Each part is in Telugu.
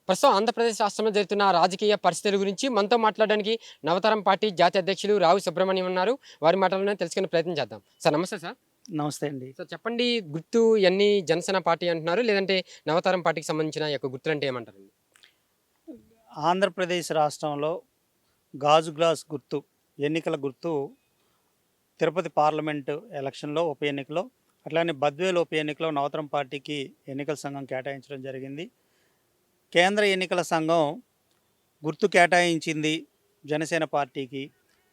ప్రస్తుతం ఆంధ్రప్రదేశ్ రాష్ట్రంలో జరుగుతున్న రాజకీయ పరిస్థితుల గురించి మనతో మాట్లాడడానికి నవతరం పార్టీ జాతీయ అధ్యక్షులు రావు సుబ్రహ్మణ్యం ఉన్నారు. వారి మాటల్లోనే తెలుసుకునే ప్రయత్నం చేద్దాం. సార్ నమస్తే సార్. నమస్తే అండి. సార్ చెప్పండి, గుర్తు ఎన్ని జనసేన పార్టీ అంటున్నారు? లేదంటే నవతరం పార్టీకి సంబంధించిన యొక్క గుర్తులంటే ఏమంటారండి? ఆంధ్రప్రదేశ్ రాష్ట్రంలో గాజు గ్లాస్ గుర్తు, ఎన్నికల గుర్తు తిరుపతి పార్లమెంటు ఎలక్షన్‌లో ఉప ఎన్నికలో, అట్లానే బద్వేలు ఉప ఎన్నికలో నవతరం పార్టీకి ఎన్నికల సంఘం కేటాయించడం జరిగింది. కేంద్ర ఎన్నికల సంఘం గుర్తు కేటాయించింది జనసేన పార్టీకి.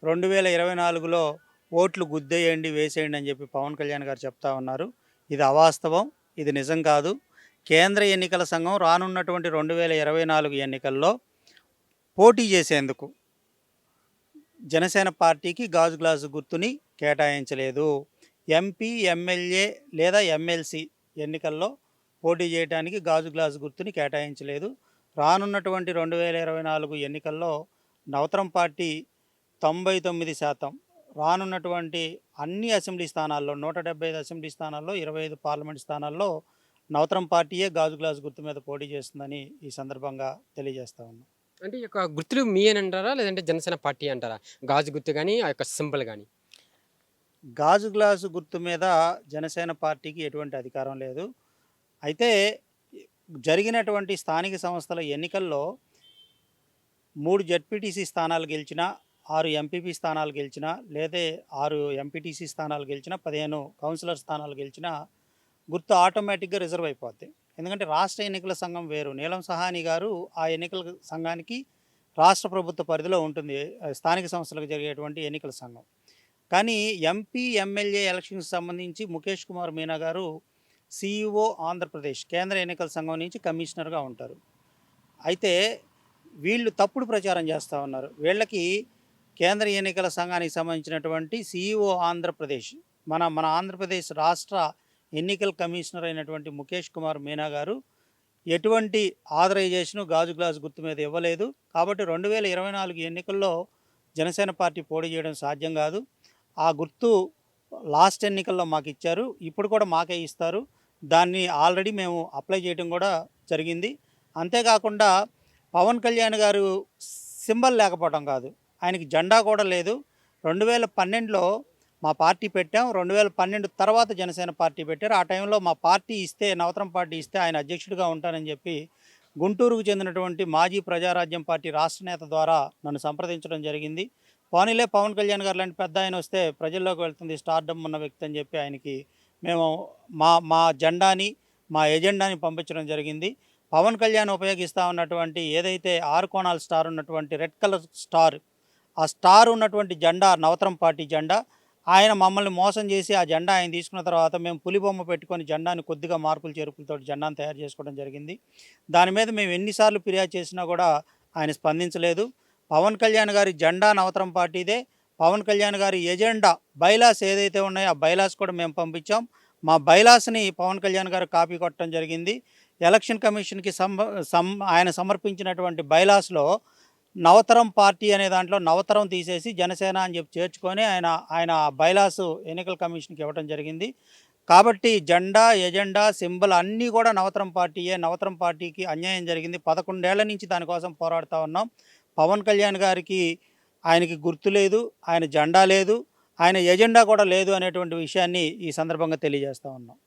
2024లో ఓట్లు గుద్దేయండి, వేసేయండి అని చెప్పి పవన్ కళ్యాణ్ గారు చెప్తా ఉన్నారు. ఇది అవాస్తవం. ఇది నిజం కాదు. కేంద్ర ఎన్నికల సంఘం రానున్నటువంటి 2024 ఎన్నికల్లో పోటీ చేసేందుకు జనసేన పార్టీకి గాజు గ్లాసు గుర్తుని కేటాయించలేదు. ఎంపీ, ఎమ్మెల్యే లేదా ఎమ్మెల్సీ ఎన్నికల్లో పోటీ చేయడానికి గాజు గ్లాసు గుర్తుని కేటాయించలేదు. రానున్నటువంటి 2024 ఎన్నికల్లో నవతరం పార్టీ 99% రానున్నటువంటి అన్ని అసెంబ్లీ స్థానాల్లో 175 అసెంబ్లీ స్థానాల్లో 25 పార్లమెంట్ స్థానాల్లో నవతరం పార్టీయే గాజు గ్లాసు గుర్తు మీద పోటీ చేస్తుందని ఈ సందర్భంగా తెలియజేస్తా ఉన్నాం. అంటే ఈ యొక్క గుర్తులు మీ అని అంటారా? లేదంటే జనసేన పార్టీ అంటారా? గాజు గుర్తు గాని, ఆ యొక్క సింబల్ గాని. గాజు గ్లాసు గుర్తు మీద జనసేన పార్టీకి ఎటువంటి అధికారం లేదు. అయితే జరిగినటువంటి స్థానిక సంస్థల ఎన్నికల్లో 3 జెడ్పీటీసీ స్థానాలు గెలిచినా, 6 ఎంపీపీ స్థానాలు గెలిచినా, లేదా 6 ఎంపీటీసీ స్థానాలు గెలిచినా, 15 కౌన్సిలర్ స్థానాలు గెలిచినా గుర్తు ఆటోమేటిక్‌గా రిజర్వ్ అయిపోద్ది. ఎందుకంటే రాష్ట్ర ఎన్నికల సంఘం వేరు. నీలం సహాని గారు ఆ ఎన్నికల సంఘానికి రాష్ట్ర ప్రభుత్వ పరిధిలో ఉంటుంది. స్థానిక సంస్థలకు జరిగేటువంటి ఎన్నికల సంఘం. కానీ ఎంపీ, ఎమ్మెల్యే ఎలక్షన్‌కి సంబంధించి ముఖేష్ కుమార్ మీనా గారు సీఈఓ ఆంధ్రప్రదేశ్ కేంద్ర ఎన్నికల సంఘం నుంచి కమిషనర్‌గా ఉంటారు. అయితే వీళ్ళు తప్పుడు ప్రచారం చేస్తా ఉన్నారు. వీళ్ళకి కేంద్ర ఎన్నికల సంఘానికి సంబంధించినటువంటి సీఈఓ ఆంధ్రప్రదేశ్ మన మన ఆంధ్రప్రదేశ్ రాష్ట్ర ఎన్నికల కమిషనర్ అయినటువంటి ముఖేష్ కుమార్ మీనా గారు ఎటువంటి ఆథరైజేషను గాజు గ్లాస్ గుర్తు మీద ఇవ్వలేదు. కాబట్టి 2024 ఎన్నికల్లో జనసేన పార్టీ పోటీ చేయడం సాధ్యం కాదు. ఆ గుర్తు లాస్ట్ ఎన్నికల్లో మాకిచ్చారు. ఇప్పుడు కూడా మాకే ఇస్తారు. దాన్ని ఆల్రెడీ మేము అప్లై చేయడం కూడా జరిగింది. అంతేకాకుండా పవన్ కళ్యాణ్ గారు సింబల్ లేకపోవడం కాదు, ఆయనకి జెండా కూడా లేదు. 2012లో మా పార్టీ పెట్టాం. 2012 తర్వాత జనసేన పార్టీ పెట్టారు. ఆ టైంలో మా పార్టీ ఇస్తే, నవతరం పార్టీ ఇస్తే ఆయన అధ్యక్షుడిగా ఉంటానని చెప్పి గుంటూరుకు చెందినటువంటి మాజీ ప్రజారాజ్యం పార్టీ రాష్ట్ర నేత ద్వారా నన్ను సంప్రదించడం జరిగింది. పోనీలే పవన్ కళ్యాణ్ గారు లాంటి పెద్ద ఆయన వస్తే ప్రజల్లోకి వెళ్తుంది, స్టార్డమ్ ఉన్న వ్యక్తి అని చెప్పి ఆయనకి మేము మా మా జెండాని, మా ఎజెండాని పంపించడం జరిగింది. పవన్ కళ్యాణ్ ఉపయోగిస్తూ ఉన్నటువంటి ఏదైతే 6 కోణాల స్టార్ ఉన్నటువంటి రెడ్ కలర్ స్టార్, ఆ స్టార్ ఉన్నటువంటి జెండా నవతరం పార్టీ జెండా. ఆయన మమ్మల్ని మోసం చేసి ఆ జెండా ఆయన తీసుకున్న తర్వాత మేము పులిబొమ్మ పెట్టుకొని జెండాని కొద్దిగా మార్పులు చేర్పులతో జెండాను తయారు చేసుకోవడం జరిగింది. దాని మీద మేము ఎన్నిసార్లు ఫిర్యాదు చేసినా కూడా ఆయన స్పందించలేదు. పవన్ కళ్యాణ్ గారి జెండా నవతరం పార్టీదే. పవన్ కళ్యాణ్ గారి ఎజెండా బైలాస్ ఏదైతే ఉన్నాయో ఆ బైలాస్ కూడా మేము పంపించాం. మా బైలాస్ని పవన్ కళ్యాణ్ గారు కాపీ కొట్టడం జరిగింది. ఎలక్షన్ కమిషన్కి ఆయన సమర్పించినటువంటి బైలాస్లో నవతరం పార్టీ అనే దాంట్లో నవతరం తీసేసి జనసేన అని చెప్పి చేర్చుకొని ఆయన బైలాసు ఎన్నికల కమిషన్కి ఇవ్వడం జరిగింది. కాబట్టి జెండా, ఎజెండా, సింబల్ అన్నీ కూడా నవతరం పార్టీయే. నవతరం పార్టీకి అన్యాయం జరిగింది. 11 ఏళ్ల నుంచి దానికోసం పోరాడుతూ ఉన్నాం. పవన్ కళ్యాణ్ గారికి ఆయనకి గుర్తు లేదు, ఆయన జెండా లేదు, ఆయన ఎజెండా కూడా లేదు అనేటువంటి విషయాన్ని ఈ సందర్భంగా తెలియజేస్తూ ఉన్నాం.